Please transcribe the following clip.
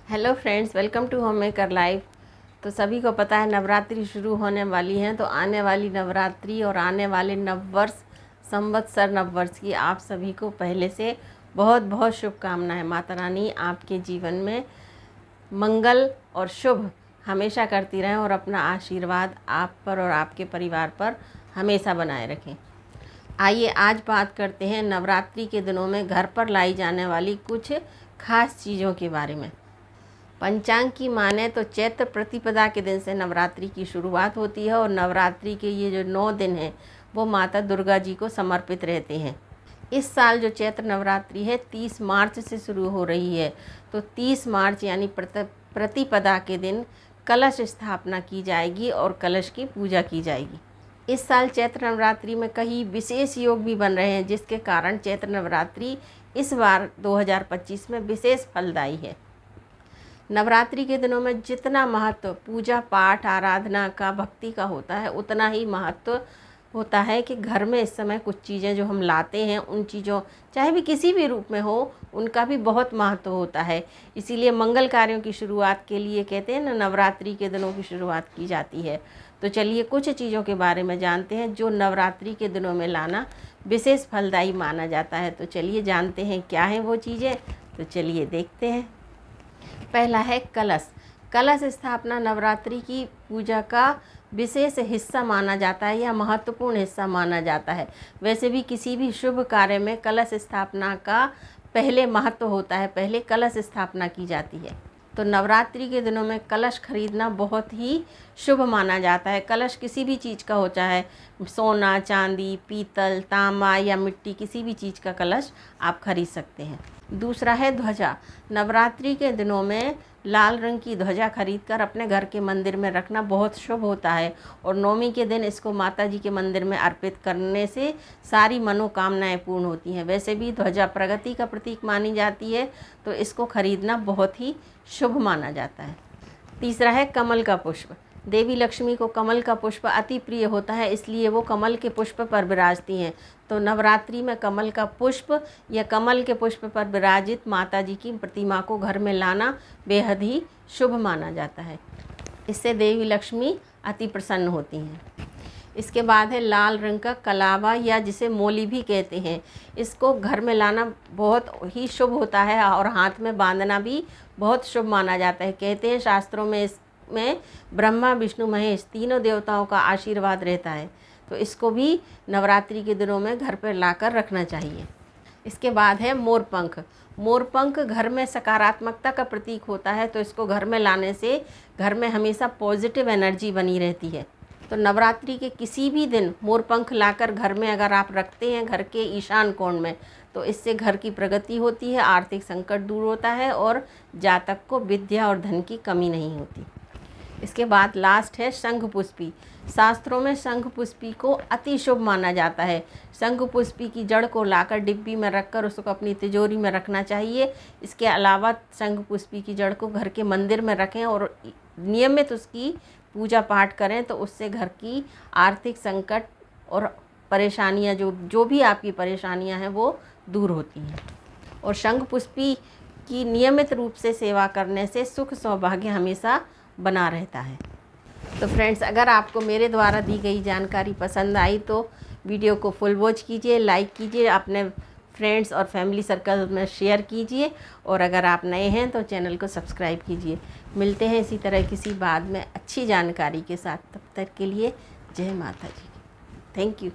Hello friends, welcome to home maker life. तो सभी को पता है नवरात्रि शुरू होने वाली हैं, तो आने वाली नवरात्रि और आने वाले नववर्ष संवत्सर नववर्ष की आप सभी को पहले से बहुत बहुत शुभकामनाएं। माता रानी आपके जीवन में मंगल और शुभ हमेशा करती रहें और अपना आशीर्वाद आप पर और आपके परिवार पर हमेशा बनाए रखें। आइए आज बात करते हैं नवरात्रि के दिनों में घर पर लाई जाने वाली कुछ खास चीज़ों के बारे में। पंचांग की माने तो चैत्र प्रतिपदा के दिन से नवरात्रि की शुरुआत होती है और नवरात्रि के ये जो 9 दिन हैं वो माता दुर्गा जी को समर्पित रहते हैं। इस साल जो चैत्र नवरात्रि है 30 मार्च से शुरू हो रही है, तो 30 मार्च यानी प्रतिपदा के दिन कलश स्थापना की जाएगी और कलश की पूजा की जाएगी। इस साल चैत्र नवरात्रि में कई विशेष योग भी बन रहे हैं, जिसके कारण चैत्र नवरात्रि इस बार 2025 में विशेष फलदायी है। नवरात्रि के दिनों में जितना महत्व पूजा पाठ आराधना का भक्ति का होता है, उतना ही महत्व होता है कि घर में इस समय कुछ चीज़ें जो हम लाते हैं, उन चीज़ों चाहे भी किसी भी रूप में हो, उनका भी बहुत महत्व होता है। इसीलिए मंगल कार्यों की शुरुआत के लिए कहते हैं ना, नवरात्रि के दिनों की शुरुआत की जाती है। तो चलिए कुछ चीज़ों के बारे में जानते हैं जो नवरात्रि के दिनों में लाना विशेष फलदायी माना जाता है। तो चलिए जानते हैं क्या हैं वो चीज़ें। तो चलिए देखते हैं। पहला है कलश। कलश स्थापना नवरात्रि की पूजा का विशेष हिस्सा माना जाता है या महत्वपूर्ण हिस्सा माना जाता है। वैसे भी किसी भी शुभ कार्य में कलश स्थापना का पहले महत्व होता है, पहले कलश स्थापना की जाती है। तो नवरात्रि के दिनों में कलश खरीदना बहुत ही शुभ माना जाता है। कलश किसी भी चीज़ का होता है, सोना चांदी पीतल तांबा या मिट्टी, किसी भी चीज़ का कलश आप खरीद सकते हैं। दूसरा है ध्वजा। नवरात्रि के दिनों में लाल रंग की ध्वजा खरीदकर अपने घर के मंदिर में रखना बहुत शुभ होता है और नवमी के दिन इसको माता जी के मंदिर में अर्पित करने से सारी मनोकामनाएं पूर्ण होती हैं। वैसे भी ध्वजा प्रगति का प्रतीक मानी जाती है, तो इसको खरीदना बहुत ही शुभ माना जाता है। तीसरा है कमल का पुष्प। देवी लक्ष्मी को कमल का पुष्प अति प्रिय होता है, इसलिए वो कमल के पुष्प पर विराजती हैं। तो नवरात्रि में कमल का पुष्प या कमल के पुष्प पर विराजित माता जी की प्रतिमा को घर में लाना बेहद ही शुभ माना जाता है। इससे देवी लक्ष्मी अति प्रसन्न होती हैं। इसके बाद है लाल रंग का कलावा या जिसे मोली भी कहते हैं। इसको घर में लाना बहुत ही शुभ होता है और हाथ में बांधना भी बहुत शुभ माना जाता है। कहते हैं शास्त्रों में इसमें ब्रह्मा विष्णु महेश तीनों देवताओं का आशीर्वाद रहता है, तो इसको भी नवरात्रि के दिनों में घर पर लाकर रखना चाहिए। इसके बाद है मोरपंख। मोरपंख घर में सकारात्मकता का प्रतीक होता है, तो इसको घर में लाने से घर में हमेशा पॉजिटिव एनर्जी बनी रहती है। तो नवरात्रि के किसी भी दिन मोरपंख लाकर घर में अगर आप रखते हैं घर के ईशान कोण में, तो इससे घर की प्रगति होती है, आर्थिक संकट दूर होता है और जातक को विद्या और धन की कमी नहीं होती। इसके बाद लास्ट है शंखपुष्पी। शास्त्रों में शंखपुष्पी को अति शुभ माना जाता है। शंखपुष्पी की जड़ को लाकर डिब्बी में रखकर उसको अपनी तिजोरी में रखना चाहिए। इसके अलावा शंखपुष्पी की जड़ को घर के मंदिर में रखें और नियमित उसकी पूजा पाठ करें, तो उससे घर की आर्थिक संकट और परेशानियां जो भी आपकी परेशानियां हैं वो दूर होती हैं। और शंखपुष्पी की नियमित रूप से सेवा करने से सुख सौभाग्य हमेशा बना रहता है। तो फ्रेंड्स, अगर आपको मेरे द्वारा दी गई जानकारी पसंद आई तो वीडियो को फुल वॉच कीजिए, लाइक कीजिए, अपने फ्रेंड्स और फैमिली सर्कल में शेयर कीजिए और अगर आप नए हैं तो चैनल को सब्सक्राइब कीजिए। मिलते हैं इसी तरह किसी बाद में अच्छी जानकारी के साथ। तब तक के लिए जय माता जी। Thank you.